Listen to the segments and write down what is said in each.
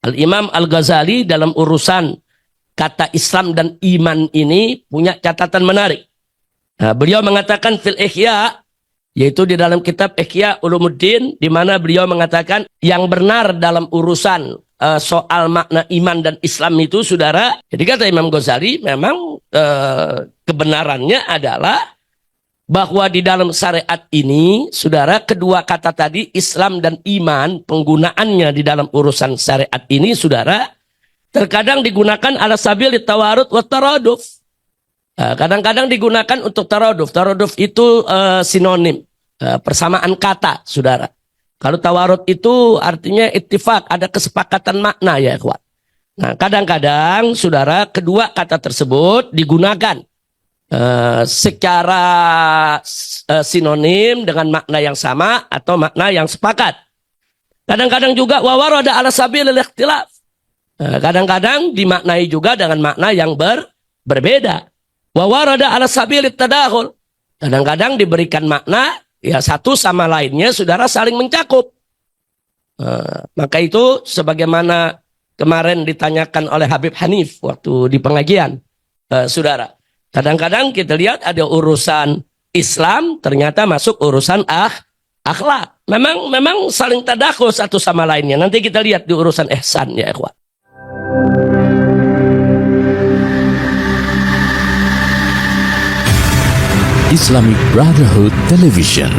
Al-Imam Al-Ghazali dalam urusan kata Islam dan iman ini punya catatan menarik. Nah, beliau mengatakan fil Ihya, yaitu di dalam kitab Ihya Ulumuddin, di mana beliau mengatakan yang benar dalam urusan soal makna iman dan Islam itu, saudara. Jadi kata Imam Ghazali, memang kebenarannya adalah bahwa di dalam syariat ini, saudara, kedua kata tadi, Islam dan iman, penggunaannya di dalam urusan syariat ini, saudara, terkadang digunakan ala sabil tawarud wa taraduf. Kadang-kadang digunakan untuk taraduf. Taraduf itu sinonim, persamaan kata, saudara. Kalau tawarud itu artinya ittifaq, ada kesepakatan makna, ya ikhwan. Nah, kadang-kadang, saudara, kedua kata tersebut digunakan secara sinonim dengan makna yang sama atau makna yang sepakat. Kadang-kadang juga wawarada ala sabilil ikhtilaf. Kadang-kadang dimaknai juga dengan makna yang berbeda. Wawarada ala sabilit tadakhul. Kadang-kadang diberikan makna ya satu sama lainnya, saudara, saling mencakup. Maka itu sebagaimana kemarin ditanyakan oleh Habib Hanif waktu di pengajian, saudara. Kadang-kadang kita lihat ada urusan Islam ternyata masuk urusan akhlak. Memang saling tadakhul satu sama lainnya. Nanti kita lihat di urusan ihsan, ya ikhwan. Islamic Brotherhood Television.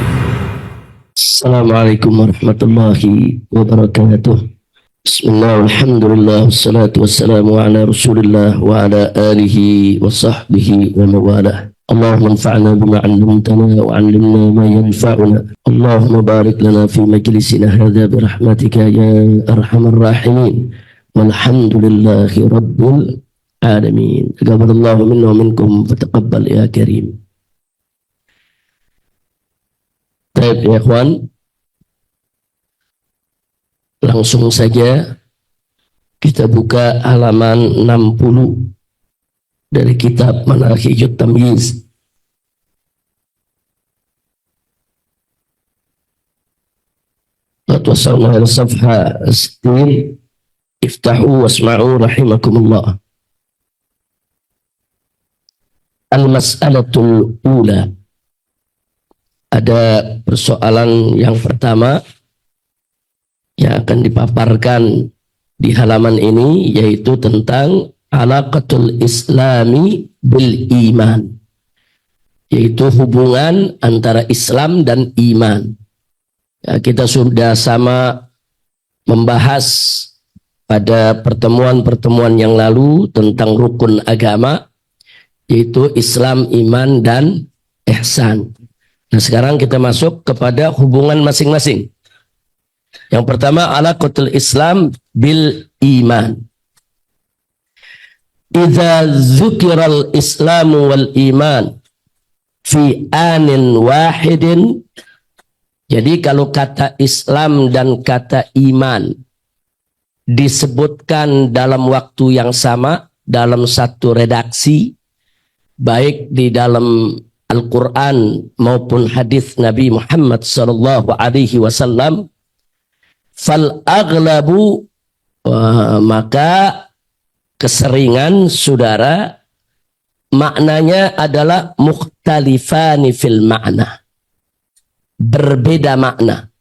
Assalamualaikum warahmatullahi wabarakatuh. Bismillah, alhamdulillah, wassalatu wassalamu ala rasulillah wa ala alihi wa sahbihi wa mawalah. Allahumma anfa'na bima 'allamtana wa 'allimna ma yanfa'una. Allahumma barik lana fi majlisina hadha bi rahmatika ya arhamar rahimin. Walhamdulillahi rabbil alamin. Taqabbalallahu minna wa minkum wa taqabbal ya karim. Baik ya ikhwan, langsung saja kita buka halaman 60 dari kitab Manahijut Tamyiz. Wasalna ila safha 60. Iftahu wasma'u rahimakumullah. Al-mas'alatul ula. Ada persoalan yang pertama yang akan dipaparkan di halaman ini, yaitu tentang alaqatul islami bil iman, yaitu hubungan antara Islam dan iman. Ya, kita sudah sama membahas pada pertemuan-pertemuan yang lalu tentang rukun agama, yaitu Islam, iman, dan ihsan. Nah, sekarang kita masuk kepada hubungan masing-masing. Yang pertama, alaqatul Islam bil iman. Idza dzukiral Islamu wal iman fi anin wahidin. Jadi kalau kata Islam dan kata iman disebutkan dalam waktu yang sama, dalam satu redaksi, baik di dalam Al-Quran maupun hadis Nabi Muhammad sallallahu alaihi wasallam, fal aghlabu, maka keseringan, saudara, maknanya adalah mukhtalifani fil makna, berbeda makna.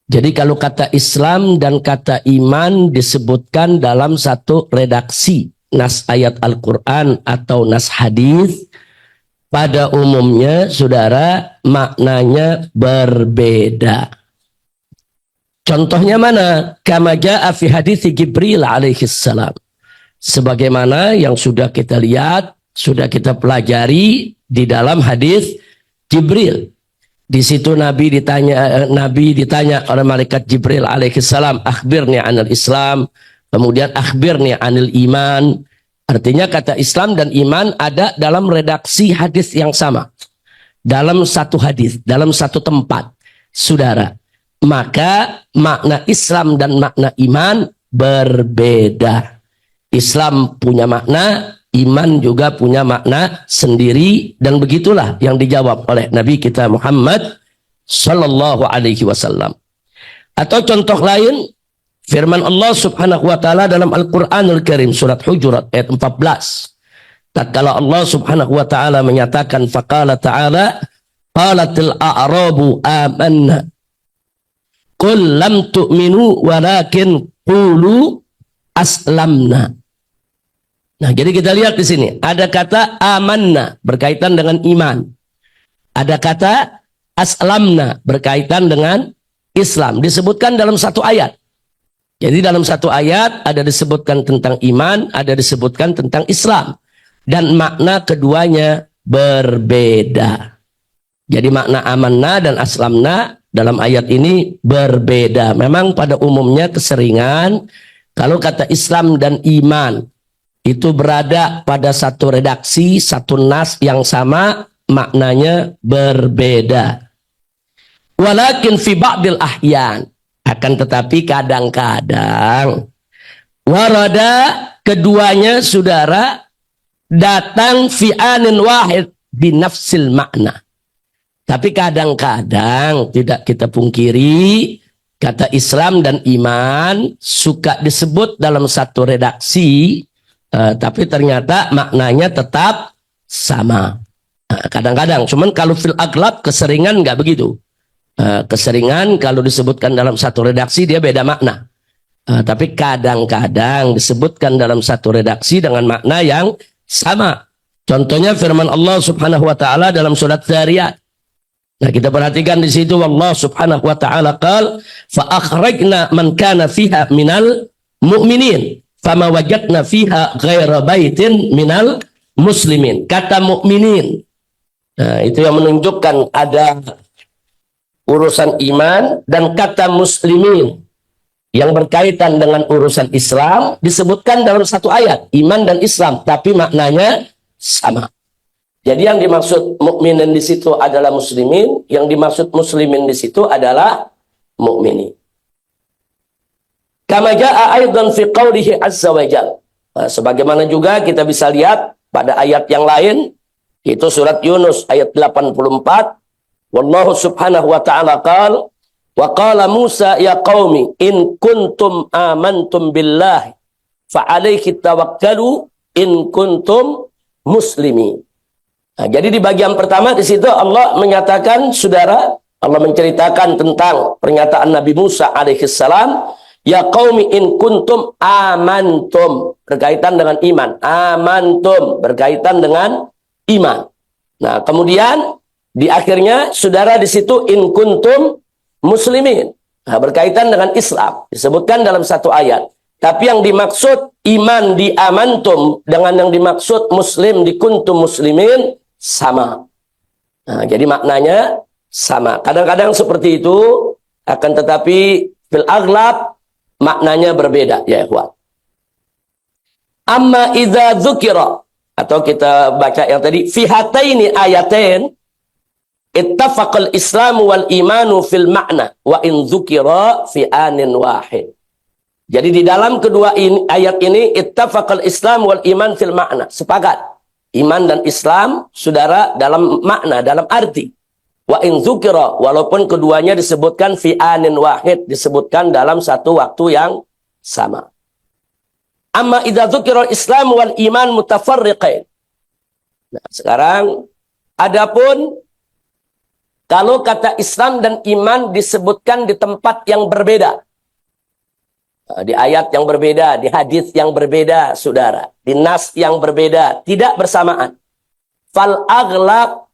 Jadi kalau kata Islam dan kata iman disebutkan dalam satu redaksi, nas ayat Al-Quran atau nas hadis, pada umumnya, saudara, maknanya berbeda. Contohnya mana? Kama ja'a fi hadits Jibril alaihi salam. Sebagaimana yang sudah kita lihat, sudah kita pelajari di dalam hadis Jibril. Di situ Nabi ditanya oleh malaikat Jibril alaihi salam, akhbirni anil Islam, kemudian akhbirni anil iman. Artinya kata Islam dan iman ada dalam redaksi hadis yang sama, dalam satu hadis, dalam satu tempat, saudara. Maka makna Islam dan makna iman berbeda. Islam punya makna, iman juga punya makna sendiri, dan begitulah yang dijawab oleh Nabi kita Muhammad sallallahu alaihi wasallam. Atau contoh lain, Firman Allah Subhanahu wa taala dalam Al-Qur'anul Karim surat Hujurat ayat 14. Tatkala Allah Subhanahu wa taala menyatakan faqala ta'ala qalatil a'rabu amanna qul lam tu'minu walakin qulu aslamna. Nah, jadi kita lihat di sini ada kata amanna berkaitan dengan iman. Ada kata aslamna berkaitan dengan Islam disebutkan dalam satu ayat. Jadi dalam satu ayat ada disebutkan tentang iman, ada disebutkan tentang Islam. Dan makna keduanya berbeda. Jadi makna amanna dan aslamna dalam ayat ini berbeda. Memang pada umumnya keseringan kalau kata Islam dan iman itu berada pada satu redaksi, satu nas yang sama, maknanya berbeda. Walakin fi ba'dil ahyan, akan tetapi kadang-kadang warada keduanya saudara datang fi anin wahid binafsil makna. Tapi kadang-kadang tidak kita pungkiri kata Islam dan iman suka disebut dalam satu redaksi, tapi ternyata maknanya tetap sama. Kadang-kadang, cuman kalau fil aglab keseringan nggak begitu. Keseringan kalau disebutkan dalam satu redaksi dia beda makna. Tapi kadang-kadang disebutkan dalam satu redaksi dengan makna yang sama. Contohnya firman Allah Subhanahu wa taala dalam surat Dzariyat. Nah, kita perhatikan di situ Allah Subhanahu wa taala qala fa akhrajna man kana fiha minal mu'minin fama wajadna fiha ghaira baitin minal muslimin. Kata mukminin. Nah, itu yang menunjukkan ada urusan iman, dan kata muslimin yang berkaitan dengan urusan Islam disebutkan dalam satu ayat, iman dan Islam, tapi maknanya sama. Jadi yang dimaksud mukminin di situ adalah muslimin, yang dimaksud muslimin di situ adalah mukminin. Kama jaa aidan fi qoulihi azza wa jalla. Sebagaimana juga kita bisa lihat pada ayat yang lain, itu surat Yunus ayat 84. Wallahu subhanahu wa ta'ala qala wa qala Musa ya qaumi in kuntum amantum billahi fa alaihi tawakkalu in kuntum muslimin. Nah, jadi di bagian pertama di situ Allah menyatakan, saudara, Allah menceritakan tentang pernyataan Nabi Musa alaihissalam, ya qaumi in kuntum amantum berkaitan dengan iman, amantum berkaitan dengan iman. Nah, kemudian di akhirnya saudara di situ in kuntum muslimin. Nah, berkaitan dengan Islam disebutkan dalam satu ayat. Tapi yang dimaksud iman di amantum dengan yang dimaksud muslim di kuntum muslimin sama. Nah, jadi maknanya sama. Kadang-kadang seperti itu, akan tetapi fil aghlab maknanya berbeda ya ikhwan. Amma idza dzukira, atau kita baca yang tadi fi hataini ayatain ittafaqal islamu wal imanu fil makna wa in dzukira fi anin wahid. Jadi di dalam kedua ayat ini ittafaqal islam wal iman fil makna, sepakat iman dan Islam saudara dalam makna, dalam arti. Wa in dzukira, walaupun keduanya disebutkan fi anin wahid, disebutkan dalam satu waktu yang sama. Amma idza dzukira islam wal iman mutafarriqain. Nah, sekarang adapun kalau kata Islam dan iman disebutkan di tempat yang berbeda, di ayat yang berbeda, di hadis yang berbeda, saudara, di nas yang berbeda, tidak bersamaan. Fal aghlab,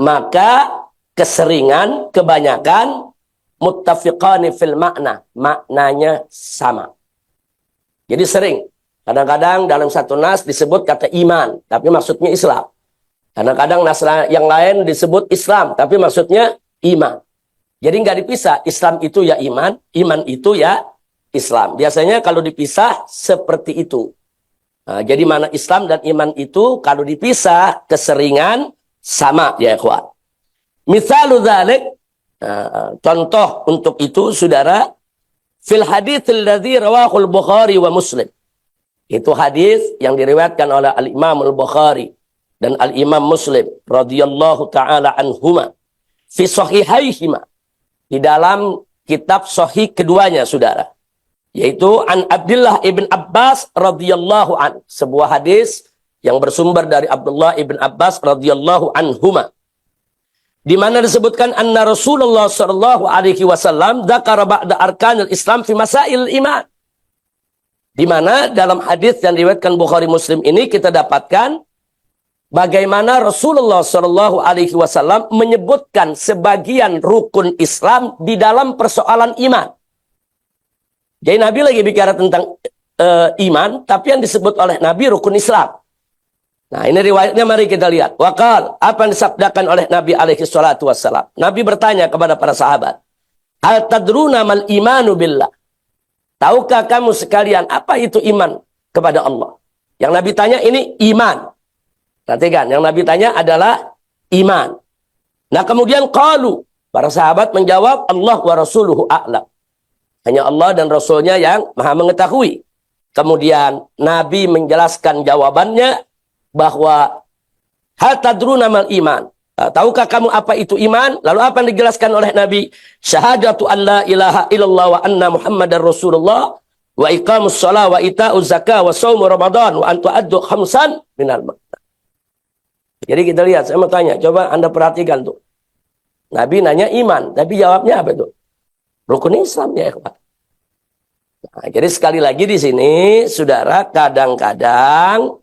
maka keseringan, kebanyakan muttafiqani fil makna, maknanya sama. Jadi sering, kadang-kadang dalam satu nas disebut kata iman, tapi maksudnya Islam. Kadang-kadang nas yang lain disebut Islam, tapi maksudnya iman. Jadi nggak dipisah, Islam itu ya iman itu ya Islam. Biasanya kalau dipisah seperti itu. Nah, jadi mana Islam dan iman itu kalau dipisah keseringan sama ya ikhwan. Misalu dzalik, contoh untuk itu saudara, fil haditsil ladzi rawahul Bukhari wa Muslim. Itu hadis yang diriwayatkan oleh Al-Imam Al-Bukhari dan Al-Imam Muslim radhiyallahu taala anhuma fi sahihaihima, di dalam kitab sahih keduanya saudara. yaitu an Abdullah ibn Abbas radhiyallahu an, sebuah hadis yang bersumber dari Abdullah ibn Abbas radhiyallahu anhuma, di mana disebutkan anna Rasulullah sallallahu alaihi wasallam dzakara ba'da arkanil Islam fi masail iman. Di mana dalam hadis yang diriwayatkan Bukhari Muslim ini kita dapatkan bagaimana Rasulullah sallallahu alaihi wasallam menyebutkan sebagian rukun Islam di dalam persoalan iman. Jadi Nabi lagi bicara tentang iman, tapi yang disebut oleh Nabi rukun Islam. Nah, ini riwayatnya, mari kita lihat. Waqal, apa yang disabdakan oleh Nabi alaihi salatu wassalam. Nabi bertanya kepada para sahabat, "Hal tadruna mal imanu billah?" Tahukah kamu sekalian apa itu iman kepada Allah? Yang Nabi tanya ini iman. Perhatikan, yang Nabi tanya adalah iman. Nah, kemudian qalu, para sahabat menjawab, Allah wa rasuluhu a'lam. Hanya Allah dan Rasulnya yang maha mengetahui. Kemudian Nabi menjelaskan jawabannya bahwa hal tadruna mal iman. Tahukah kamu apa itu iman? Lalu apa yang dijelaskan oleh Nabi? Syahadatu an la ilaha illallah wa anna muhammadar rasulullah wa iqamus shalah wa ita'uz zakah wa shaum ramadan wa an tu'addu khamsan minal makna. Jadi kita lihat, saya mau tanya, coba Anda perhatikan tuh. Nabi nanya iman, tapi jawabnya apa itu? Rukun Islam ya, ikhwan. Nah, jadi sekali lagi di sini, saudara, kadang-kadang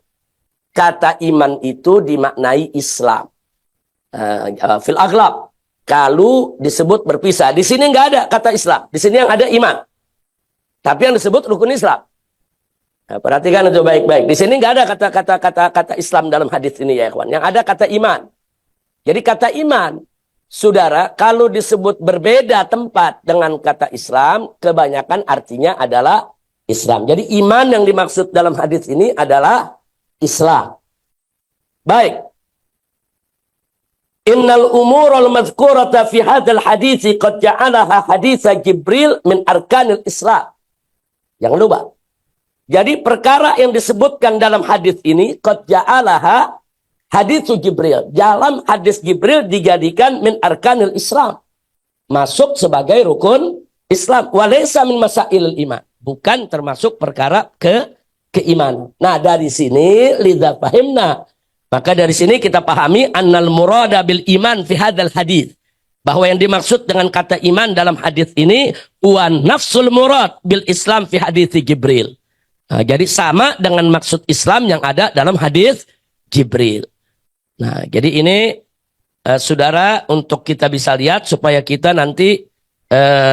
kata iman itu dimaknai Islam. Fil aghlab, kalau disebut berpisah. Di sini nggak ada kata Islam. Di sini yang ada iman. Tapi yang disebut rukun Islam. Nah, perhatikan itu baik-baik. Di sini nggak ada kata Islam dalam hadis ini ya, ikhwan. Yang ada kata iman. Jadi kata iman, saudara, kalau disebut berbeda tempat dengan kata Islam, kebanyakan artinya adalah Islam. Jadi iman yang dimaksud dalam hadis ini adalah Islam. Baik. Innal umurul madhkurata fi hadzal hadits qad ja'alaha hadits Jibril min arkanil Islam. Jangan lupa. Jadi perkara yang disebutkan dalam hadis ini qad ja'alaha hadits Jibril. Dalam hadis Jibril dijadikan min arkanil Islam. Masuk sebagai rukun Islam. Walaysa min masailil iman. Bukan termasuk perkara keimanan. Nah, dari sini lidza fahimna. Maka dari sini kita pahami annal murada bil iman fi hadzal hadis, bahwa yang dimaksud dengan kata iman dalam hadis ini wan nafsul murad bil Islam fi hadis Jibril. Nah, jadi sama dengan maksud Islam yang ada dalam hadis Jibril. Nah, jadi ini saudara, untuk kita bisa lihat supaya kita nanti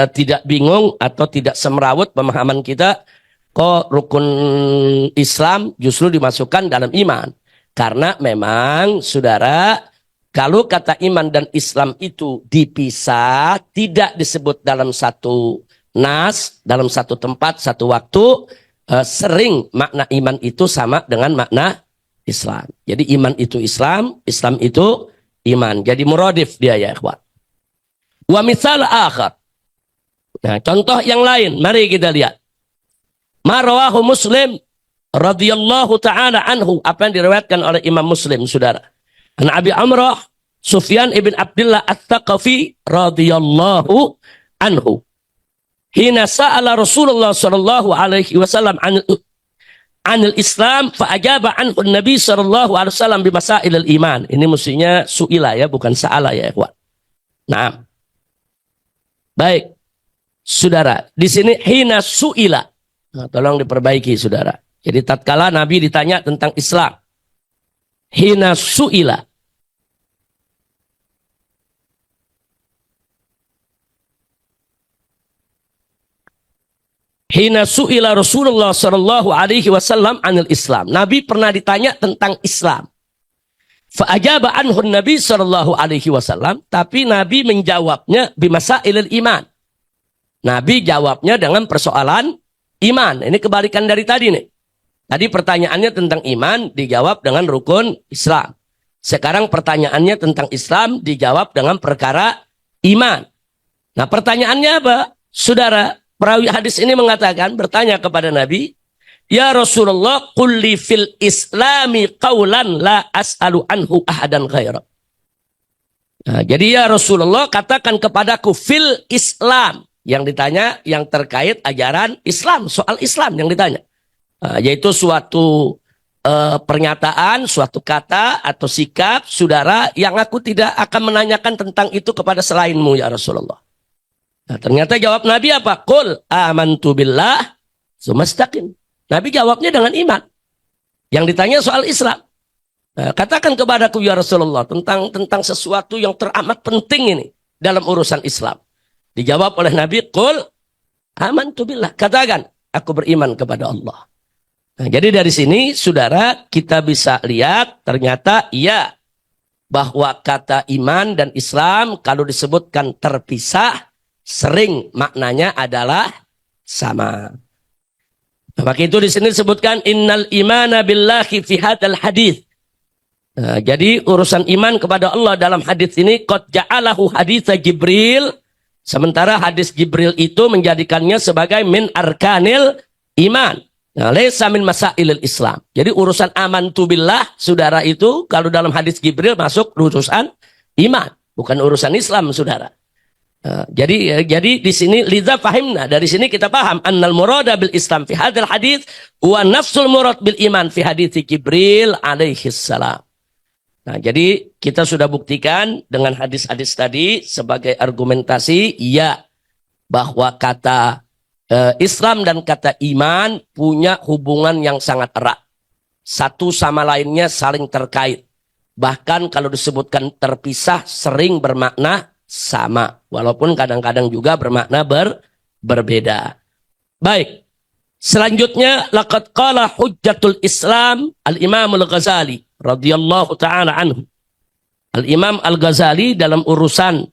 tidak bingung atau tidak semrawut pemahaman kita, kok rukun Islam justru dimasukkan dalam iman. Karena memang, saudara, kalau kata iman dan Islam itu dipisah, tidak disebut dalam satu nas, dalam satu tempat, satu waktu, sering makna iman itu sama dengan makna Islam. Jadi iman itu Islam, Islam itu iman. Jadi muradif dia ya, ikhwan. Wa misal akhar. Nah, contoh yang lain, mari kita lihat. Ma rawahu Muslim radhiyallahu ta'ala anhu, apa yang diriwayatkan oleh Imam Muslim, saudara. An Abi Amrah Sufyan ibn Abdullah At-Thaqafi radhiyallahu anhu. Hina sa'ala Rasulullah sallallahu alaihi wasallam anil Islam fa ajaba anhu Nabi sallallahu alaihi wasallam bi masailil iman. Ini mestinya su'ila ya, bukan sa'ala ya, ikhwan. Nah. Baik. Saudara, di sini hina su'ila. Nah, tolong diperbaiki, saudara. Jadi tatkala Nabi ditanya tentang Islam, hina su'ila. Hina su'ila Rasulullah sallallahu alaihi wasallam anil Islam. Nabi pernah ditanya tentang Islam. Fa ajaba anhu Nabi sallallahu alaihi wasallam, tapi Nabi menjawabnya bimasailil iman. Nabi jawabnya dengan persoalan iman. Ini kebalikan dari tadi nih. Tadi pertanyaannya tentang iman dijawab dengan rukun Islam. Sekarang pertanyaannya tentang Islam dijawab dengan perkara iman. Nah, pertanyaannya apa? Saudara, perawi hadis ini mengatakan, bertanya kepada Nabi, "Ya Rasulullah, qulli fil Islami qaulan la as'alu anhu ahadan ghaira." Nah, jadi ya Rasulullah, katakan kepadaku fil Islam, Yang ditanya yang terkait ajaran Islam, soal Islam yang ditanya. Yaitu suatu pernyataan, suatu kata atau sikap saudara yang aku tidak akan menanyakan tentang itu kepada selainmu ya Rasulullah. Nah, ternyata jawab Nabi apa? Qul amantu billah tsumastaqim. Nabi jawabnya dengan iman. Yang ditanya soal Islam. Nah, katakan kepadaku ya Rasulullah tentang sesuatu yang teramat penting ini dalam urusan Islam. Dijawab oleh Nabi, qul amantu billah. Katakan, aku beriman kepada Allah. Nah, jadi dari sini saudara kita bisa lihat ternyata iya bahwa kata iman dan Islam kalau disebutkan terpisah sering maknanya adalah sama. Nah, maka itu di sini disebutkan innal imana billahi fi hadzal hadits. Nah, jadi urusan iman kepada Allah dalam hadis ini qad ja'alahu haditsa Jibril, sementara hadis Jibril itu menjadikannya sebagai min arkanil iman. Nah, laisa min masailil Islam. Jadi urusan amantu billah saudara itu kalau dalam hadis Jibril masuk urusan iman, bukan urusan Islam saudara. Nah, jadi di sini lidza fahimna, dari sini kita paham annal murada bil Islam fi hadzal hadits wa nafsul murad bil iman fi hadits Jibril alaihi salam. Nah, jadi kita sudah buktikan dengan hadis-hadis tadi sebagai argumentasi ya bahwa kata Islam dan kata iman punya hubungan yang sangat erat. Satu sama lainnya saling terkait. Bahkan kalau disebutkan terpisah sering bermakna sama, walaupun kadang-kadang juga bermakna berbeda. Baik. Selanjutnya laqad qala hujjatul Islam al-Imam al-Ghazali radhiyallahu taala anhu. Al-Imam al-Ghazali dalam urusan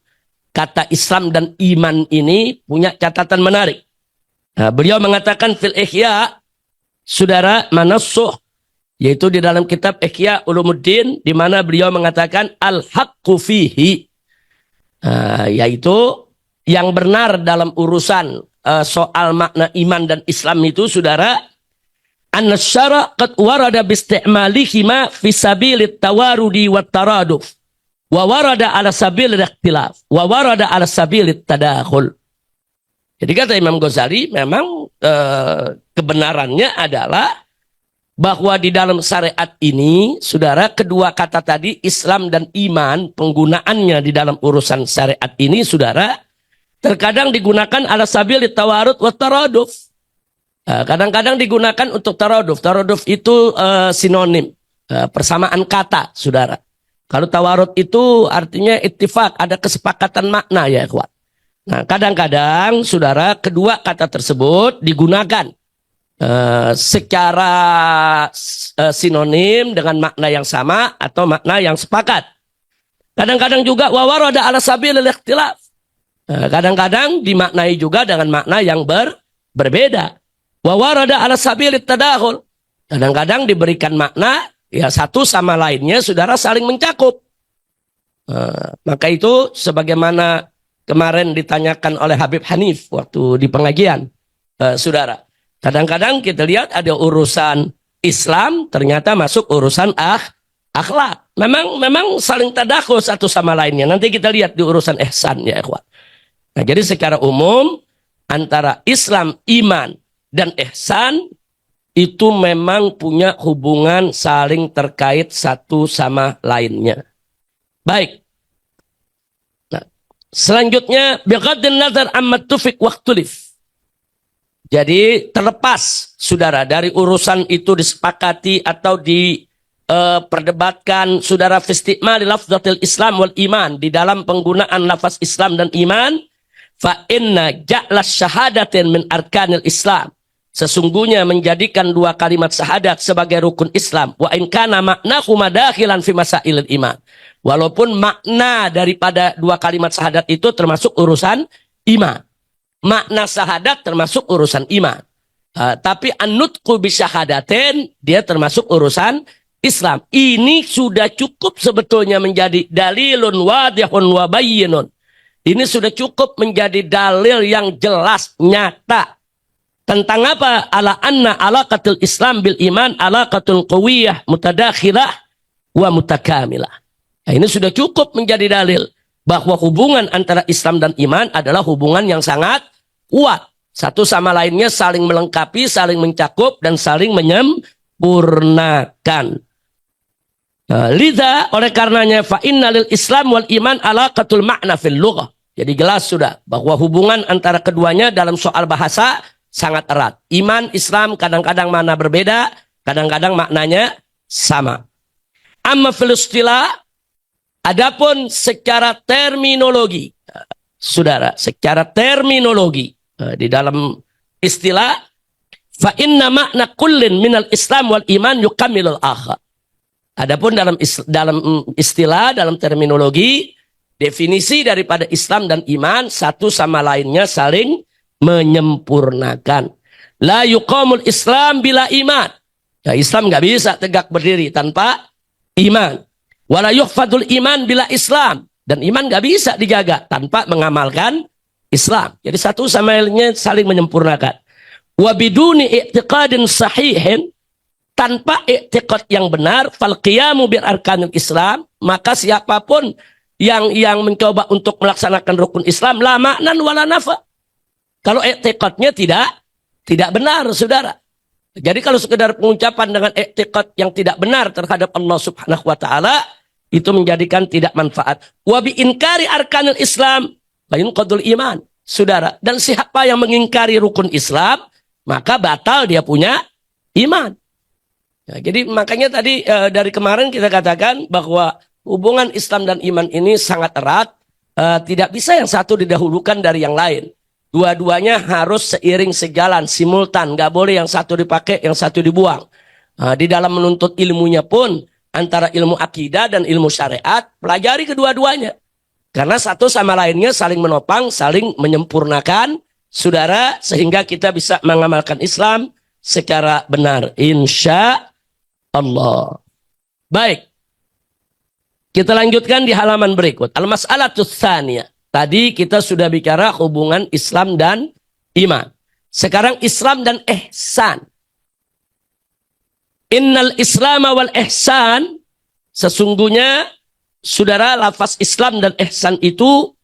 kata Islam dan iman ini punya catatan menarik. Nah, beliau mengatakan fil Ihya saudara manassuh, yaitu di dalam kitab Ihya Ulumuddin di mana beliau mengatakan al-haqqu fihi. Yaitu yang benar dalam urusan soal makna iman dan Islam itu saudara, anna syara' qad warada biisti'malihima fi sabilit tawarudi wat taraduf wa warada ala sabilil ikhtilaf wa warada ala sabilit tadakhul. Jadi kata Imam Ghazali memang kebenarannya adalah bahwa di dalam syariat ini, saudara, kedua kata tadi, Islam dan iman, penggunaannya di dalam urusan syariat ini, saudara, terkadang digunakan ala sabil tawarud wa taraduf. Kadang-kadang digunakan untuk taraduf. Taraduf itu sinonim, persamaan kata, saudara. Kalau tawarud itu artinya ittifaq, ada kesepakatan makna ya, ikhwan. Nah, kadang-kadang, saudara, kedua kata tersebut digunakan secara sinonim dengan makna yang sama atau makna yang sepakat. Kadang-kadang juga wawarada ala sabilil ikhtilaf. Kadang-kadang dimaknai juga dengan makna yang berbeda. Wawarada ala sabilit tadakhul. Kadang-kadang diberikan makna ya satu sama lainnya saudara saling mencakup. Maka itu sebagaimana kemarin ditanyakan oleh Habib Hanif waktu di pengajian, saudara. Kadang-kadang kita lihat ada urusan Islam ternyata masuk urusan akhlak. Memang saling tadakhul satu sama lainnya. Nanti kita lihat di urusan ihsan ya ikhwan. Nah, jadi secara umum antara Islam, iman dan ihsan itu memang punya hubungan saling terkait satu sama lainnya. Baik. Nah, selanjutnya biqaddin nazar amma tufiq waqtulif. Jadi terlepas saudara dari urusan itu disepakati atau diperdebatkan saudara fi isti'mali lafzatil Islam wal iman di dalam penggunaan lafaz Islam dan iman, fa inna ja'las syahadatin min arkanil Islam. Sesungguhnya menjadikan dua kalimat syahadat sebagai rukun Islam, wa in kana maknahu madakhilan fi masailil iman. Walaupun makna daripada dua kalimat syahadat itu termasuk urusan iman. Makna syahadat termasuk urusan iman. Tapi an-nutqu bisyahadatin dia termasuk urusan Islam. Ini sudah cukup sebetulnya menjadi dalilun wadihun wa bayyinun. Ini sudah cukup menjadi dalil yang jelas, nyata. Tentang apa? Ala anna alaqatul Islam bil iman alaqatul qawiyah mutadakhilah wa mutakamilah. Nah, ini sudah cukup menjadi dalil bahwa hubungan antara Islam dan iman adalah hubungan yang sangat kuat. Satu sama lainnya saling melengkapi, saling mencakup, dan saling menyempurnakan. Lidha, oleh karenanya, fa'inna lil Islam wal iman alaqatul ma'na fil lughah. Jadi jelas sudah bahwa hubungan antara keduanya dalam soal bahasa sangat erat. Iman, Islam kadang-kadang makna berbeda, kadang-kadang maknanya sama. Amma fil istilah, adapun secara terminologi, saudara, secara terminologi di dalam istilah, fa inna makna kullin minal Islam wal iman yukammilul akhar. Adapun dalam istilah, dalam terminologi, definisi daripada Islam dan iman satu sama lainnya saling menyempurnakan. La yuqamul Islam bila iman. Ya, Islam nggak bisa tegak berdiri tanpa iman. Wala yuhfadul iman bila Islam. Dan iman nggak bisa dijaga tanpa mengamalkan Islam. Jadi satu sama lainnya saling menyempurnakan. Wa biduni i'tiqadin sahihin, tanpa i'tiqad yang benar, fal qiyamu bir arkanil Islam, maka siapapun yang mencoba untuk melaksanakan rukun Islam la maknan wala nafa. Kalau i'tiqadnya tidak benar, saudara. Jadi kalau sekedar pengucapan dengan i'tiqad yang tidak benar terhadap Allah Subhanahu wa taala, itu menjadikan tidak manfaat. Wa bi inkari arkanil Islam fayunqadul iman. Saudara, dan siapa yang mengingkari rukun Islam, maka batal dia punya iman. Nah, jadi makanya tadi dari kemarin kita katakan bahwa hubungan Islam dan iman ini sangat erat. Tidak bisa yang satu didahulukan dari yang lain. Dua-duanya harus seiring sejalan, simultan. Nggak boleh yang satu dipakai, yang satu dibuang. Di dalam menuntut ilmunya pun, antara ilmu akidah dan ilmu syariat, pelajari kedua-duanya. Karena satu sama lainnya saling menopang, saling menyempurnakan, saudara, sehingga kita bisa mengamalkan Islam secara benar. Insya Allah. Baik. Kita lanjutkan di halaman berikut. Al-mas'alatus tsaniyah. Tadi kita sudah bicara hubungan Islam dan iman. Sekarang Islam dan ihsan. Innal Islama wal ihsan, sesungguhnya saudara, lafaz Islam dan ihsan itu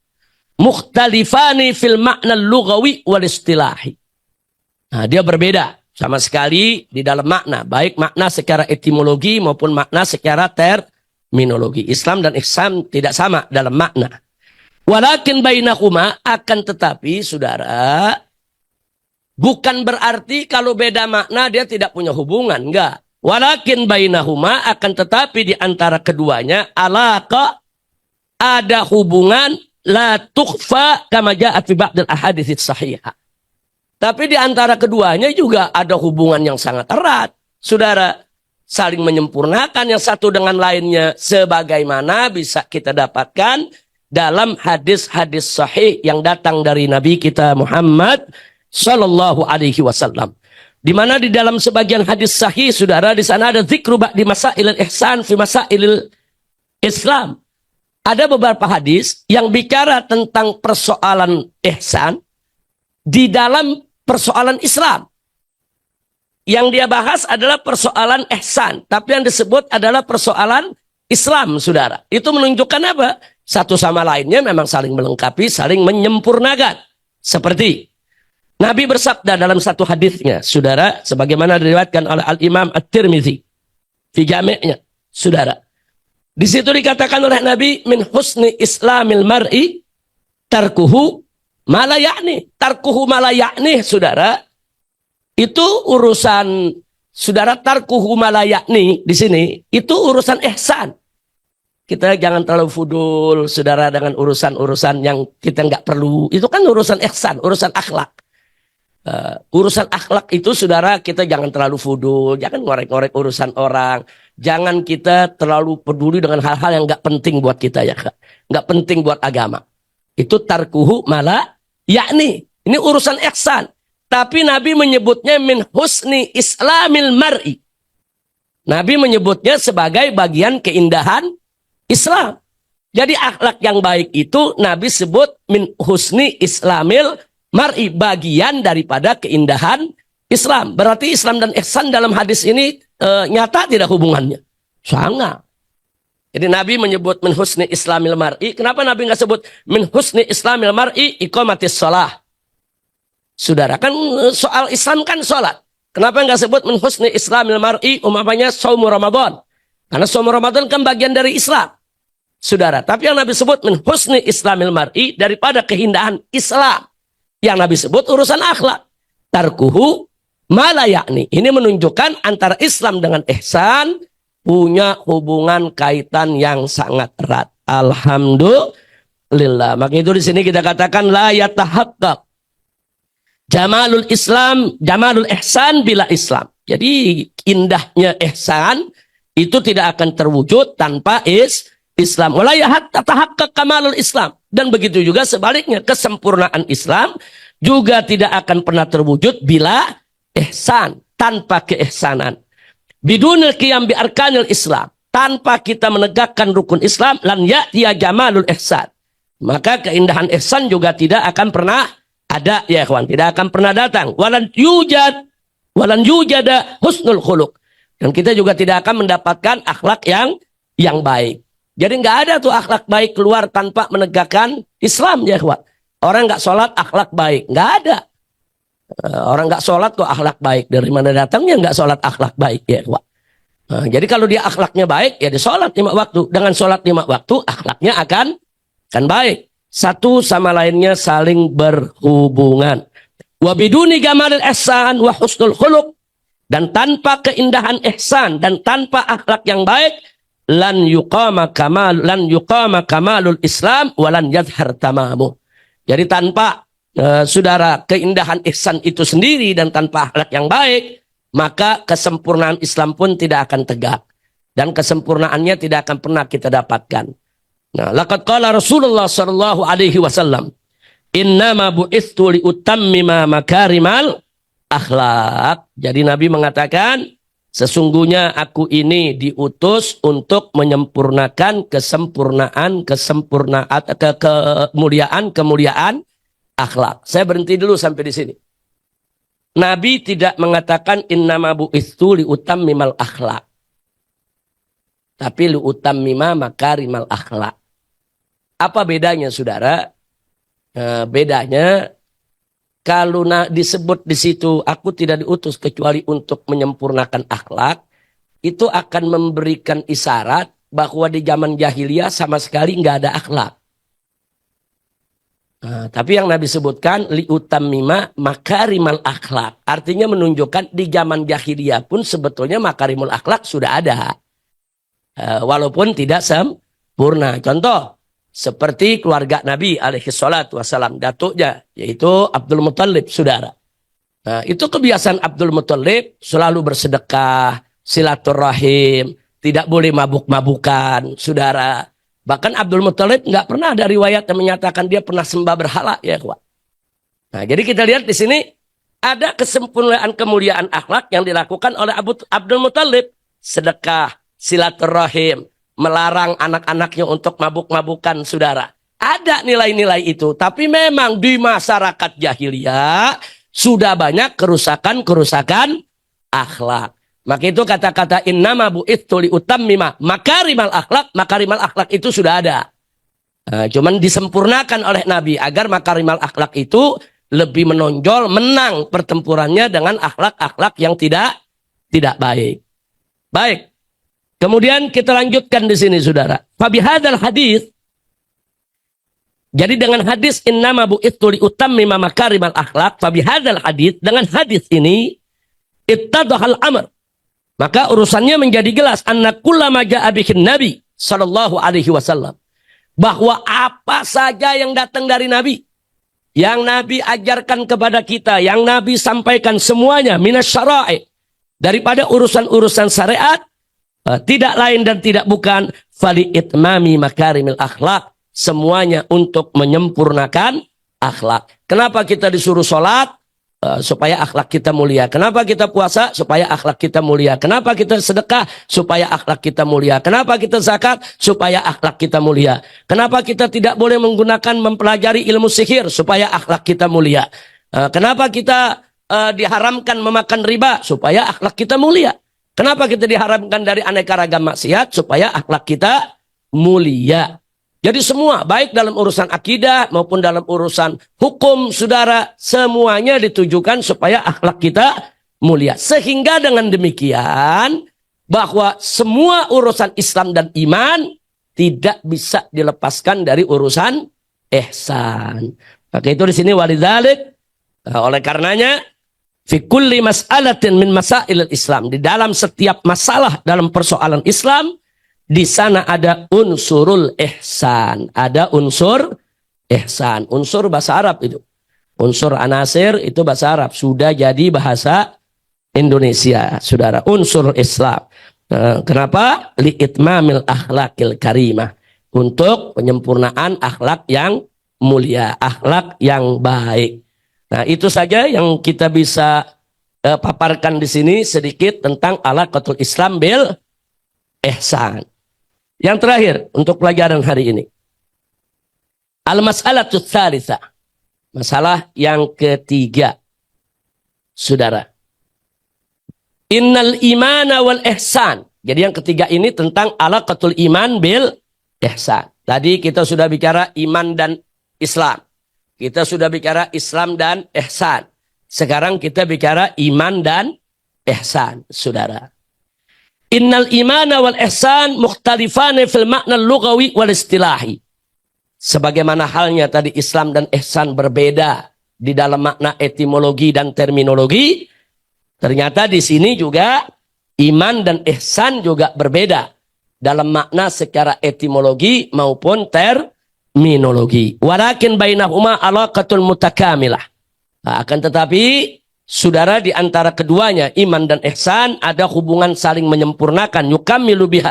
mukhtalifani fil makna lughawi wal istilahi. Nah, dia berbeda sama sekali di dalam makna, baik makna secara etimologi maupun makna secara terminologi. Islam dan ihsan tidak sama dalam makna. Walakin bainahuma, akan tetapi saudara, bukan berarti kalau beda makna dia tidak punya hubungan, enggak. Walakin bainahuma, akan tetapi di antara keduanya alaqa, ada hubungan la tukhfa kama ja'at fi ba'dil ahadits sahihah. Tapi di antara keduanya juga ada hubungan yang sangat erat. Saudara, saling menyempurnakan yang satu dengan lainnya sebagaimana bisa kita dapatkan dalam hadis-hadis sahih yang datang dari Nabi kita Muhammad sallallahu alaihi wasallam. Di mana di dalam sebagian hadis sahih, saudara, di sana ada zikru ba'di masailil ihsan fi masailil Islam. Ada beberapa hadis yang bicara tentang persoalan ihsan di dalam persoalan Islam. Yang dia bahas adalah persoalan ihsan, tapi yang disebut adalah persoalan Islam, saudara. Itu menunjukkan apa? Satu sama lainnya memang saling melengkapi, saling menyempurnakan. Seperti Nabi bersabda dalam satu hadisnya, saudara, sebagaimana diriwayatkan oleh Al-Imam At-Tirmidzi fi Jami'-nya, saudara. Di situ dikatakan oleh Nabi, min husni islamil mar'i tarkuhu ma la ya'ni. Tarkuhu ma la ya'ni, saudara. Itu urusan, saudara, tarkuhu ma la ya'ni di sini itu urusan ihsan. Kita jangan terlalu fudul, saudara, dengan urusan-urusan yang kita nggak perlu. Itu kan urusan ihsan, urusan akhlak. Urusan akhlak itu, saudara, kita jangan terlalu fudul, jangan ngorek-ngorek urusan orang, jangan kita terlalu peduli dengan hal-hal yang nggak penting buat kita, ya, nggak penting buat agama. Itu tarkuhu malah yakni, ini urusan ihsan. Tapi Nabi menyebutnya min husni islamil mar'i. Nabi menyebutnya sebagai bagian keindahan Islam. Jadi akhlak yang baik itu Nabi sebut min husni islamil mar'i, bagian daripada keindahan Islam. Berarti Islam dan ihsan dalam hadis ini nyata tidak hubungannya? Sangat. Jadi Nabi menyebut min husni islamil mar'i. Kenapa Nabi nggak sebut min husni islamil mar'i iqamatis shalah? Saudara, kan soal Islam kan sholat. Kenapa nggak sebut min husni islamil mar'i umpamanya saumu Ramadan? Karena saumu Ramadan kan bagian dari Islam. Saudara, tapi yang Nabi sebut min husni islamil mar'i daripada keindahan Islam. Yang Nabi sebut urusan akhlak. Tarkuhu malayakni. Ini menunjukkan antara Islam dengan ihsan punya hubungan kaitan yang sangat erat. Alhamdulillah. Maka itu di sini kita katakan la yatahaqqaq jamalul Islam, jamalul ihsan bila Islam. Jadi indahnya ihsan itu tidak akan terwujud tanpa Islam. Wala yatahaqqaq kamalul Islam. Dan begitu juga sebaliknya, kesempurnaan Islam juga tidak akan pernah terwujud bila ihsan, tanpa keihsanan. Bidunil qiyam bi arkanil Islam, tanpa kita menegakkan rukun Islam, lan ya'tiya jamalul ihsan. Maka keindahan ihsan juga tidak akan pernah ada, ya ikhwan, tidak akan pernah datang. Walan yujada husnul khuluq. Dan kita juga tidak akan mendapatkan akhlak yang baik. Jadi nggak ada tuh akhlak baik keluar tanpa menegakkan Islam, ya ikhwan. Orang nggak sholat akhlak baik, nggak ada. Orang nggak sholat kok akhlak baik. Dari mana datangnya nggak sholat akhlak baik, ya ikhwan. Jadi kalau dia akhlaknya baik, ya dia sholat 5 waktu. Dengan sholat 5 waktu, akhlaknya akan baik. Satu sama lainnya saling berhubungan. Wa biduni gamalil ihsan wa husnul khuluq. Dan tanpa keindahan ihsan dan tanpa akhlak yang baik, lan yuqama kamalul Islam wa lan yadhhar tamamu. Jadi tanpa saudara keindahan ihsan itu sendiri dan tanpa akhlak yang baik, maka kesempurnaan Islam pun tidak akan tegak. Dan kesempurnaannya tidak akan pernah kita dapatkan. Nah, laqad qala Rasulullah sallallahu alaihi wasallam, "Innama bu'itstu li utammima makarimal akhlak." Jadi Nabi mengatakan, sesungguhnya aku ini diutus untuk menyempurnakan kemuliaan akhlak. Saya berhenti dulu sampai di sini. Nabi tidak mengatakan innama bu'itstu li utammimal akhlak. Tapi li utammima makarimal akhlak. Apa bedanya, saudara? Bedanya kalau disebut di situ aku tidak diutus kecuali untuk menyempurnakan akhlak, itu akan memberikan isyarat bahwa di zaman jahiliyah sama sekali nggak ada akhlak. Tapi yang Nabi sebutkan liutammima makarimal akhlak, artinya menunjukkan di zaman jahiliyah pun sebetulnya makarimul akhlak sudah ada, walaupun tidak sempurna. Contoh seperti keluarga Nabi alaihi salatu wassalam, datuknya yaitu Abdul Muthalib, saudara. Nah, itu kebiasaan Abdul Muthalib selalu bersedekah, silaturahim, tidak boleh mabuk-mabukan, saudara. Bahkan Abdul Muthalib nggak pernah ada riwayat yang menyatakan dia pernah sembah berhala, ya kawan. Nah, jadi kita lihat di sini ada kesempurnaan kemuliaan akhlak yang dilakukan oleh Abdul Muthalib, sedekah, silaturahim, melarang anak-anaknya untuk mabuk-mabukan, saudara. Ada nilai-nilai itu, tapi memang di masyarakat jahiliyah sudah banyak kerusakan akhlak. Maka itu kata-kata innama bu'itstu li utammima makarimal akhlak, makarimal akhlak itu sudah ada. Cuman disempurnakan oleh Nabi agar makarimal akhlak itu lebih menonjol, menang pertempurannya dengan akhlak-akhlak yang tidak baik. Baik. Kemudian kita lanjutkan di sini, saudara. Fabihadzal hadis. Jadi dengan hadis innama bu'itstu li utammima makarimal akhlak, fabihadzal hadis, dengan hadis ini ittadhal amr. Maka urusannya menjadi jelas, anna kullama ja'a bihin Nabi sallallahu alaihi wasallam, bahwa apa saja yang datang dari Nabi, yang Nabi ajarkan kepada kita, yang Nabi sampaikan semuanya minasyara'i, daripada urusan-urusan syariat, tidak lain dan tidak bukan fali itmami makarimil akhlak, semuanya untuk menyempurnakan akhlak. Kenapa kita disuruh sholat? Supaya akhlak kita mulia. Kenapa kita puasa? Supaya akhlak kita mulia. Kenapa kita sedekah? Supaya akhlak kita mulia. Kenapa kita zakat? Supaya akhlak kita mulia. Kenapa kita tidak boleh mempelajari ilmu sihir? Supaya akhlak kita mulia. Kenapa kita diharamkan memakan riba? Supaya akhlak kita mulia. Kenapa kita diharamkan dari aneka ragam maksiat? Supaya akhlak kita mulia. Jadi semua, baik dalam urusan akidah maupun dalam urusan hukum, saudara, semuanya ditujukan supaya akhlak kita mulia. Sehingga dengan demikian, bahwa semua urusan Islam dan iman tidak bisa dilepaskan dari urusan ihsan. Maka itu di sini walidzalik, oleh karenanya, fi kulli mas'alatin min masailil Islam, di dalam setiap masalah dalam persoalan Islam, di sana ada unsurul ihsan. Ada unsur ihsan. Unsur bahasa Arab itu. Unsur anasir itu bahasa Arab. Sudah jadi bahasa Indonesia, saudara. Unsur Islam. Kenapa? Li'itmamil akhlaqil karimah. Untuk penyempurnaan akhlak yang mulia. Akhlak yang baik. Nah, itu saja yang kita bisa paparkan di sini sedikit tentang alaqatul Islam bil ihsan. Yang terakhir untuk pelajaran hari ini. Al-mas'alatu tsalitsa. Masalah yang ketiga. Saudara. Innal imana wal ihsan. Jadi yang ketiga ini tentang alaqatul iman bil ihsan. Tadi kita sudah bicara iman dan Islam. Kita sudah bicara Islam dan ihsan. Sekarang kita bicara iman dan ihsan, saudara. Innal imana wal ihsan mukhtalifane fil makna lughawi wal istilahi. Sebagaimana halnya tadi Islam dan ihsan berbeda di dalam makna etimologi dan terminologi, ternyata di sini juga iman dan ihsan juga berbeda dalam makna secara etimologi maupun terminologi. Walakin bainahuma alaqatul mutakamilah. Akan tetapi saudara, di antara keduanya, iman dan ihsan, ada hubungan saling menyempurnakan. Yukammilu biha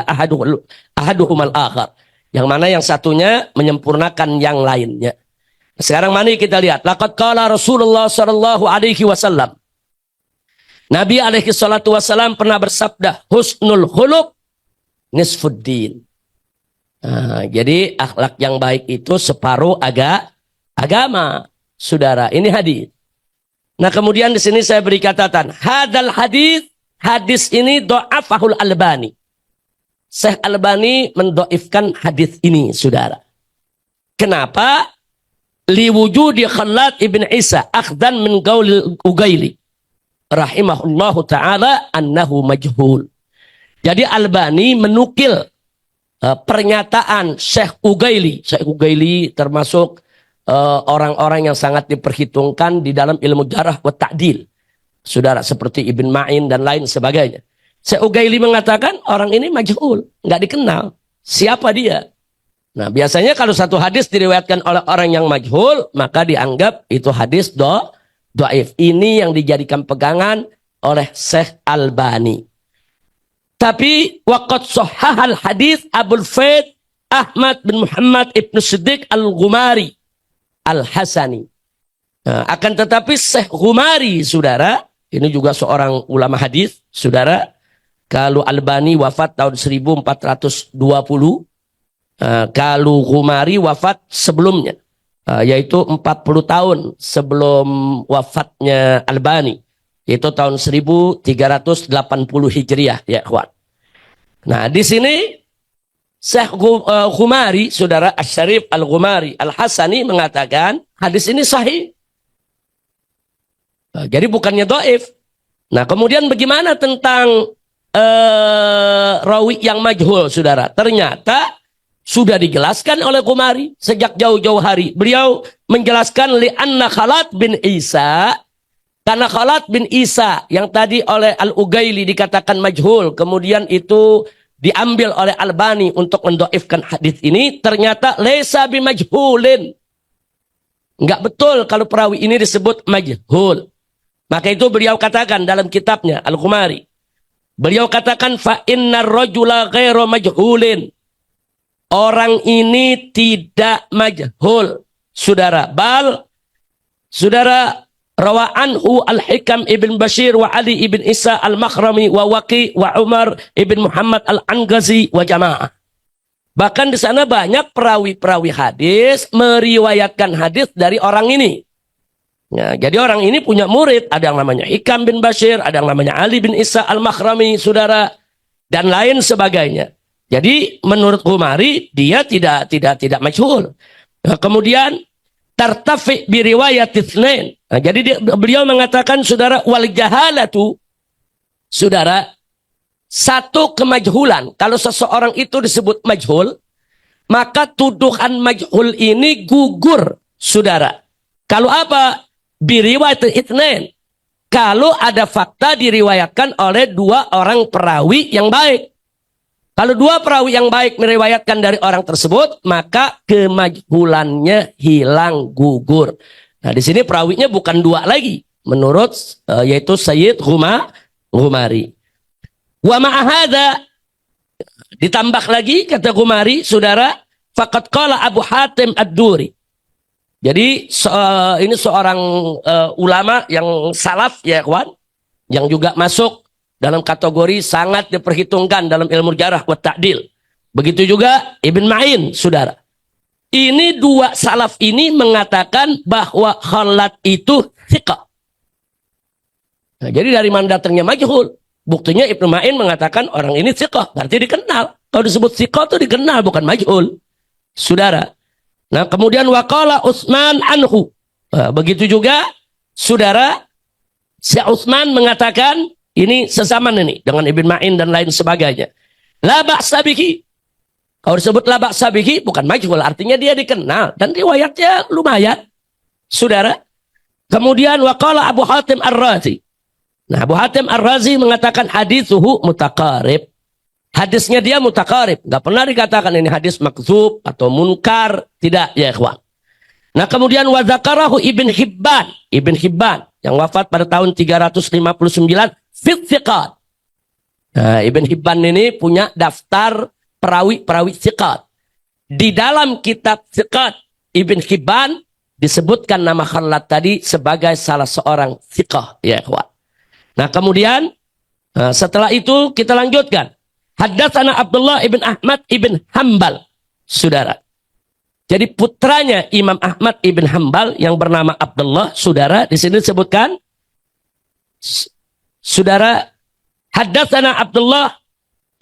ahaduhumal akhar. Yang mana yang satunya menyempurnakan yang lainnya. Sekarang mari kita lihat. Laqad qala Rasulullah sallallahu alaihi wasallam. Nabi alaihi salatu wasallam pernah bersabda, husnul khuluq nisfuddin. Jadi akhlak yang baik itu separuh agama. Saudara, ini hadis. Nah, kemudian di sini saya beri catatan. Hadal hadis ini do'afahul Albani. Syekh Albani mendoifkan hadis ini, saudara. Kenapa? Liwujudi Khalad ibn Isa akhdan min qaulil Ugaili rahimahullahu ta'ala annahu majhul. Jadi Albani menukil pernyataan Syekh Ugaili. Syekh Ugaili termasuk orang-orang yang sangat diperhitungkan di dalam ilmu jarah wa ta'dil. Saudara, seperti Ibn Ma'in dan lain sebagainya. Syekh Ugaili mengatakan orang ini majhul, nggak dikenal. Siapa dia? Nah, biasanya kalau satu hadis diriwayatkan oleh orang yang majhul, maka dianggap itu hadis dhaif. Ini yang dijadikan pegangan oleh Syekh Albani. Tapi waqad sahhahal hadis Abul Faid Ahmad bin Muhammad ibn Siddiq al-Ghumari al-Hasani. Nah, akan tetapi Syekh Ghumari, saudara, ini juga seorang ulama hadis, saudara. Kalau Albani wafat tahun 1420, kalau Ghumari wafat sebelumnya, yaitu 40 tahun sebelum wafatnya Albani, yaitu tahun 1380 Hijriah, ya kawan. Nah, di sini Syekh Ghumari, saudara, Asy-Syarif Al-Ghumari Al-Hasani mengatakan hadis ini sahih. Jadi bukannya dhaif. Nah, kemudian bagaimana tentang rawi yang majhul, saudara? Ternyata sudah dijelaskan oleh Ghumari sejak jauh-jauh hari. Beliau menjelaskan li'anna Khalad bin Isa, karena Khalad bin Isa yang tadi oleh Al-Ugaili dikatakan majhul, kemudian itu diambil oleh Albani untuk mendoifkan hadis ini, ternyata laisa bimajhulin. Enggak betul kalau perawi ini disebut majhul. Maka itu beliau katakan dalam kitabnya Al-Ghumari. Beliau katakan fa innar rajula ghairu majhulin. Orang ini tidak majhul, saudara. Bal, saudara, rawa anhu Al-Hikam ibn Bashir wa Ali ibn Isa al-Makhrami wa Waqi wa Umar ibn Muhammad al-Angazi wa jamaah. Bahkan di sana banyak perawi-perawi hadis meriwayatkan hadis dari orang ini. Ya, jadi orang ini punya murid, ada yang namanya Hikam bin Bashir, ada yang namanya Ali bin Isa al-Makhrami, saudara, dan lain sebagainya. Jadi menurut Ghumari dia tidak majhul. Nah, kemudian tartafi bi riwayat itsnain. Nah, jadi beliau mengatakan saudara wal jahalatu, saudara, satu kemajhulan. Kalau seseorang itu disebut majhul, maka tuduhan majhul ini gugur, saudara. Kalau apa? Bi riwayat itsnain. Kalau ada fakta diriwayatkan oleh dua orang perawi yang baik. Kalau dua perawi yang baik meriwayatkan dari orang tersebut, maka kemajhulannya hilang, gugur. Nah, di sini perawinya bukan dua lagi, menurut yaitu Sayyid Ghumari. Wa ma'ahada, ditambah lagi kata Ghumari, saudara, faqad qala Abu Hatim Ad-Duri. Jadi ini seorang ulama yang salaf ya kawan, yang juga masuk dalam kategori sangat diperhitungkan dalam ilmu jarah wa ta'dil. Begitu juga Ibn Ma'in, saudara. Ini dua salaf ini mengatakan bahwa Khalad itu thiqah. Nah, jadi dari mana datangnya majhul? Buktinya Ibn Ma'in mengatakan orang ini thiqah, berarti dikenal. Kalau disebut thiqah itu dikenal, bukan majhul, saudara. Nah, kemudian waqala Utsman anhu. Nah, begitu juga, saudara, si Utsman mengatakan ini sesaman ini dengan Ibn Ma'in dan lain sebagainya. La ba'sa bihi. Kalau disebut la ba'sa bihi bukan majhul, artinya dia dikenal dan riwayatnya lumayan, saudara. Kemudian waqala Abu Hatim Ar-Razi. Nah, Abu Hatim Ar-Razi mengatakan hadithuhu mutaqarib. Hadisnya dia mutaqarib, enggak pernah dikatakan ini hadis makdzub atau munkar, tidak ya ikhwan. Nah, kemudian wa dzakarahu Ibn Hibban. Ibn Hibban yang wafat pada tahun 359 fit thiqat. Nah, Ibn Hibban ini punya daftar perawi-perawi thiqat. Di dalam kitab thiqat Ibn Hibban disebutkan nama Khalad tadi sebagai salah seorang thiqah ya ikhwan. Nah, kemudian setelah itu kita lanjutkan. Haddatsana Abdullah ibn Ahmad ibn Hambal, saudara. Jadi putranya Imam Ahmad ibn Hambal yang bernama Abdullah, saudara, di sini disebutkan, saudara, haddatsana Abdullah,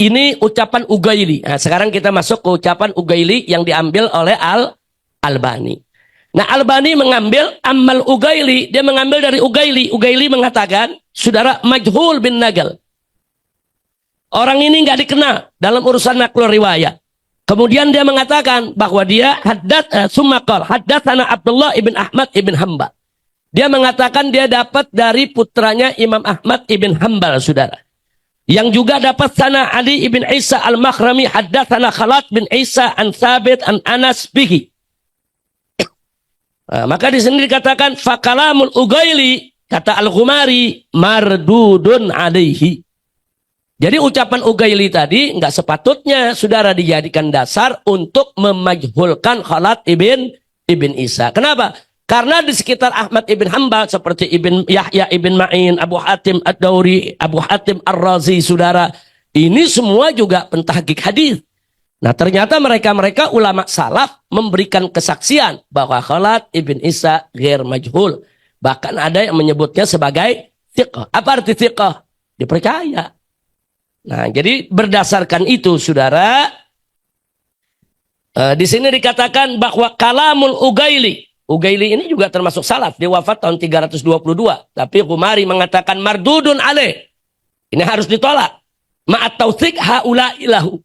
ini ucapan Ugaili. Nah, sekarang kita masuk ke ucapan Ugaili yang diambil oleh Al-Albani. Nah, Albani mengambil Amal Ugaili, dia mengambil dari Ugaili. Ugaili mengatakan, saudara, majhul bin Nagal. Orang ini nggak dikenal dalam urusan naqlul riwayat. Kemudian dia mengatakan bahwa dia haddatsana Abdullah ibn Ahmad ibn Hambal. Dia mengatakan dia dapat dari putranya Imam Ahmad ibn Hambal, saudara. Yang juga dapat sana Ali ibn Isa al-Makhrami haddatsana Khalad bin Isa an Thabit an Anas bihi. Nah, maka di sini dikatakan fakalamul Ugaili, kata Al-Ghumari, mardudun alaihi. Jadi ucapan Ugaili tadi nggak sepatutnya saudara dijadikan dasar untuk memajhulkan Khalad ibn Isa. Kenapa? Karena di sekitar Ahmad ibn Hambal seperti Ibn Yahya ibn Ma'in, Abu Hatim Ad-Dauri, Abu Hatim Ar-Razi, saudara, ini semua juga pentahqiq hadis. Nah, ternyata mereka ulama salaf memberikan kesaksian bahwa Khalad ibn Isa ghair majhul. Bahkan ada yang menyebutnya sebagai thiqah. Apa arti thiqah? Dipercaya. Nah, jadi berdasarkan itu, saudara, di sini dikatakan bahwa kalamul Ugaili. Ugaili ini juga termasuk salaf. Dia wafat tahun 322. Tapi Ghumari mengatakan mardudun alaih. Ini harus ditolak. Ma'at tautsik haulailahu.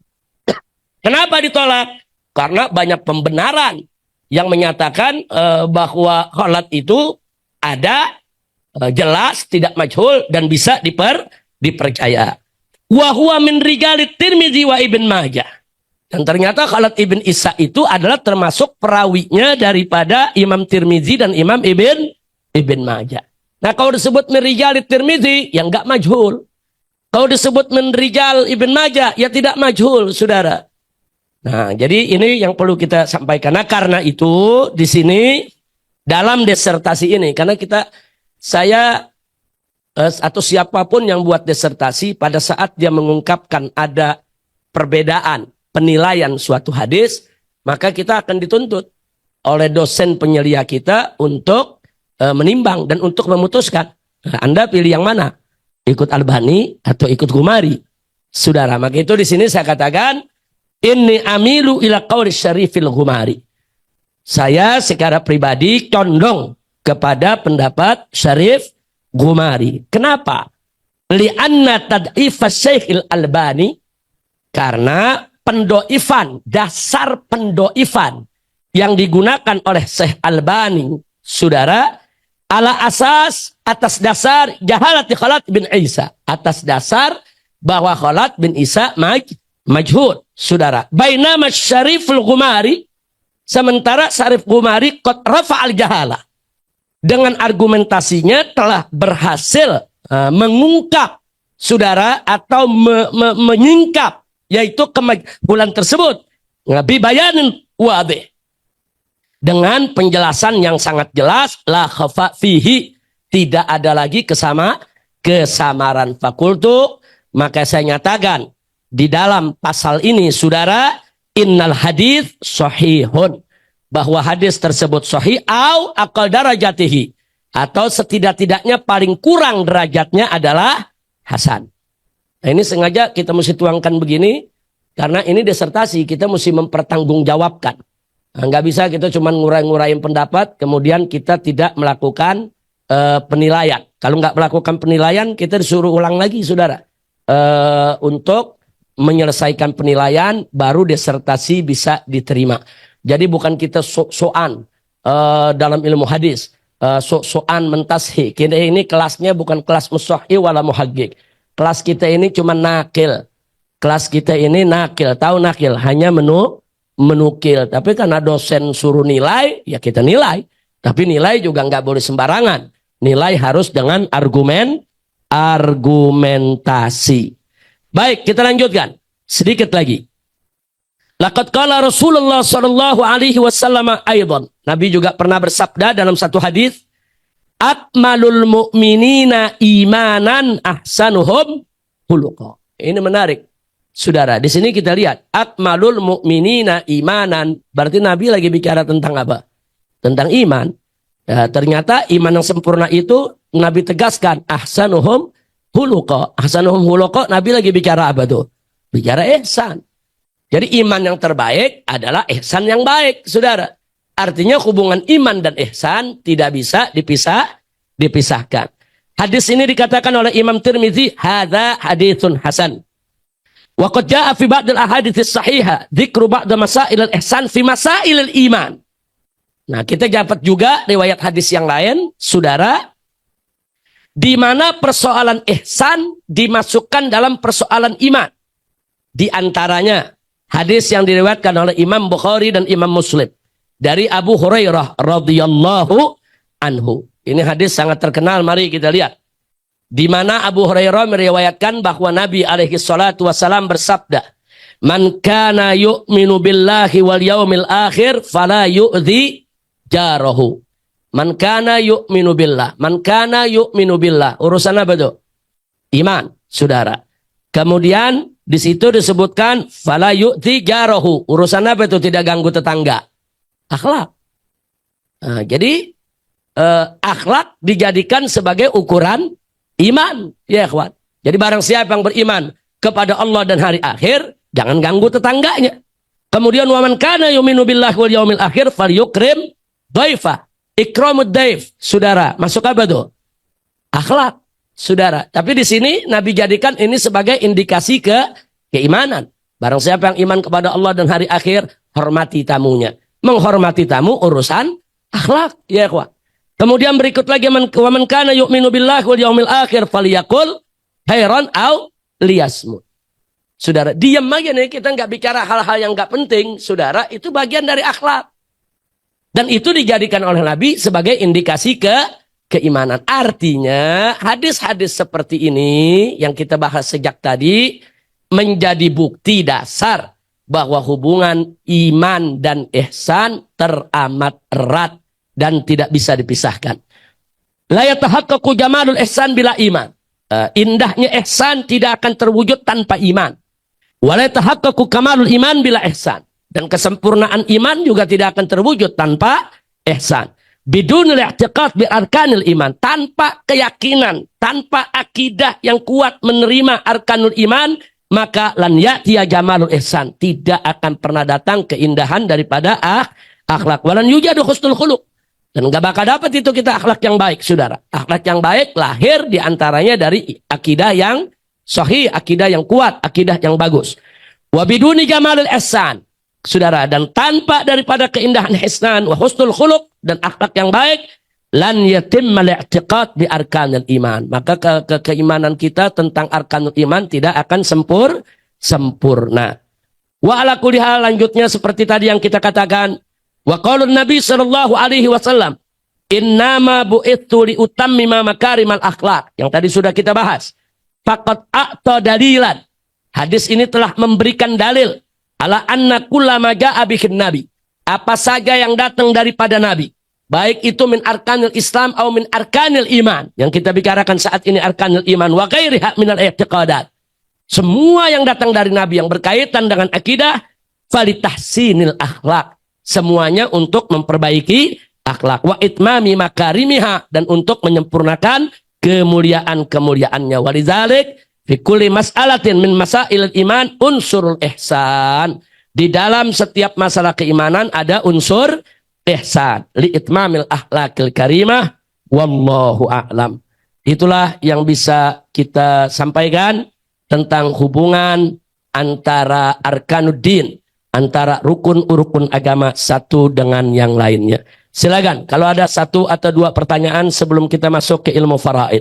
Kenapa ditolak? Karena banyak pembenaran yang menyatakan bahwa Khalad itu ada, jelas, tidak majhul, dan bisa dipercaya. Wa huwa min rijalit Tirmizi wa Ibn Majah. Dan ternyata Khalad ibn Isa itu adalah termasuk perawinya daripada Imam Tirmizi dan Imam Ibn Majah. Nah, kalau disebut min rijalit Tirmizi, ya enggak majhul. Kalau disebut min rijal Ibn Majah, ya tidak majhul, saudara. Nah, jadi ini yang perlu kita sampaikan. Nah, karena itu di sini dalam disertasi ini, karena saya atau siapapun yang buat disertasi pada saat dia mengungkapkan ada perbedaan penilaian suatu hadis, maka kita akan dituntut oleh dosen penyelia kita untuk menimbang dan untuk memutuskan. Nah, Anda pilih yang mana? Ikut Albani atau ikut Ghumari? Saudara, maka itu di sini saya katakan Inni amilu ila qauli syarifil Ghumari. Saya secara pribadi condong kepada pendapat Syarif Ghumari. Kenapa? Li'anna tad'ifas Syekhil Albani, karena pendoifan, dasar pendoifan yang digunakan oleh Syekh Albani, saudara, ala asas, atas dasar jahalati Khalat bin Isa, atas dasar bahwa Khalat bin Isa majhul, saudara. Bainama Syariful Ghumari, sementara Syarif Ghumari qad rafa'al jahala, dengan argumentasinya telah berhasil mengungkap, saudara, atau menyingkap, yaitu kemajhulan tersebut, bibayanin wadih, dengan penjelasan yang sangat jelas, la khafa fihi, tidak ada lagi kesamaran. Fakultu, maka saya nyatakan di dalam pasal ini, saudara, innal hadis sahihun, bahwa hadis tersebut sahih, au aqal darajatihi, atau setidak-tidaknya paling kurang derajatnya adalah hasan. Nah, ini sengaja kita mesti tuangkan begini, karena ini disertasi, kita mesti mempertanggungjawabkan. Nah, nggak bisa kita cuma ngurai-ngurain pendapat, kemudian kita tidak melakukan penilaian. Kalau nggak melakukan penilaian, kita disuruh ulang lagi, saudara. Untuk menyelesaikan penilaian, baru disertasi bisa diterima. Jadi bukan kita sok-sokan dalam ilmu hadis, sok-sokan mentashi. Kita ini kelasnya bukan kelas musahhi wala muhaqqiq. Kelas kita ini cuma nakil. Kelas kita ini nakil, tahu nakil, hanya menukil. Tapi karena dosen suruh nilai, ya kita nilai. Tapi nilai juga nggak boleh sembarangan. Nilai harus dengan argumentasi. Baik, kita lanjutkan sedikit lagi. Laqad qala Rasulullah sallallahu alaihi wasallam aidan. Nabi juga pernah bersabda dalam satu hadis, akmalul mu'minina imanan ahsanuhum khuluqa. Ini menarik, saudara. Di sini kita lihat akmalul mu'minina imanan, berarti Nabi lagi bicara tentang apa? Tentang iman. Ya, ternyata iman yang sempurna itu Nabi tegaskan ahsanuhum khuluqa. Ahsanuhum khuluqa, Nabi lagi bicara apa tuh? Bicara ihsan. Jadi iman yang terbaik adalah ihsan yang baik, saudara. Artinya hubungan iman dan ihsan tidak bisa dipisahkan. Hadis ini dikatakan oleh Imam Tirmizi, hadza haditsun hasan. Wa qad jaa fi ba'd al-ahadits as-sahihah dzikru ba'd masail al-ihsan fi masail al-iman. Nah, kita dapat juga riwayat hadis yang lain, saudara, di mana persoalan ihsan dimasukkan dalam persoalan iman. Di antaranya hadis yang diriwayatkan oleh Imam Bukhari dan Imam Muslim dari Abu Hurairah radhiyallahu anhu. Ini hadis sangat terkenal, mari kita lihat. Di mana Abu Hurairah meriwayatkan bahwa Nabi alaihi salatu wasalam bersabda, "Man kana yu'minu billahi wal yaumil akhir fala yu'dhi jarahu." Man kana yu'minu billah. Man kana yu'minu billah. Urusan apa itu? Iman, saudara. Kemudian di situ disebutkan fala yu'ti jarahu. Urusan apa itu? Tidak ganggu tetangga. Akhlak. Nah, jadi akhlak dijadikan sebagai ukuran iman, ya ikhwan. Jadi barang siapa yang beriman kepada Allah dan hari akhir, jangan ganggu tetangganya. Kemudian waman kana yu'minu billahi wal yaumil akhir falyukrim dhaifa. Ikramud dhaif, saudara. Masuk apa tuh? Akhlak, saudara. Tapi di sini Nabi jadikan ini sebagai indikasi keimanan. Barang siapa yang iman kepada Allah dan hari akhir, hormati tamunya. Menghormati tamu urusan akhlak, ya ikhwan. Kemudian berikut lagi, waman kana yu'minu billahi wal yaumil akhir falyaqul khairan aw liyasmut. Saudara, diam aja nih, kita nggak bicara hal-hal yang nggak penting, saudara, itu bagian dari akhlak. Dan itu dijadikan oleh Nabi sebagai indikasi keimanan. Artinya hadis-hadis seperti ini yang kita bahas sejak tadi menjadi bukti dasar bahwa hubungan iman dan ihsan teramat erat dan tidak bisa dipisahkan. La yatahaqqaqu jamalul ihsan bila iman. Indahnya ihsan tidak akan terwujud tanpa iman. Wa la yatahaqqaqu kamalul iman bila ihsan. Dan kesempurnaan iman juga tidak akan terwujud tanpa ihsan. Bidunil i'tiqad bi arkanil iman. Tanpa keyakinan, tanpa akidah yang kuat menerima arkanul iman, maka lan ya'tiya jamalul ihsan, tidak akan pernah datang keindahan daripada akhlak. Walan yujadu husnul khuluq, dan gak bakal dapat itu kita akhlak yang baik, saudara. Akhlak yang baik lahir diantaranya dari akidah yang sahih, akidah yang kuat, akidah yang bagus. Wa biduni jamalul ihsan, saudara, dan tanpa daripada keindahan ihsan wa husnul khuluq dan akhlak yang baik, lan yatimmal i'tiqad bi arkanil iman, maka keimanan kita tentang arkanul iman tidak akan sempurna. Wa ala kulli hal, lanjutnya seperti tadi yang kita katakan, wa qaulun Nabi sallallahu alaihi wasallam, innama bu'ithu li utammima makarimal akhlak, yang tadi sudah kita bahas. Faqad a'ta dalilan, hadis ini telah memberikan dalil ala anna kullama ja'a bihin nabi, apa saja yang datang daripada nabi, baik itu min arkanil Islam atau min arkanil iman, yang kita bicarakan saat ini arkanil iman, wa ghairiha minal i'tiqadat, semua yang datang dari nabi yang berkaitan dengan akidah, falitahsinil akhlak, semuanya untuk memperbaiki akhlak, wa itmami makarimiha, dan untuk menyempurnakan kemuliaan-kemuliaannya. Walidzalik fi kulli mas'alatin min masailil iman unsurul ihsan, di dalam setiap masalah keimanan ada unsur ihsan, li itmamil akhlakil karimah, wallahu a'lam. Itulah yang bisa kita sampaikan tentang hubungan antara arkanuddin, antara rukun-rukun agama satu dengan yang lainnya. Silakan kalau ada satu atau dua pertanyaan sebelum kita masuk ke ilmu faraid.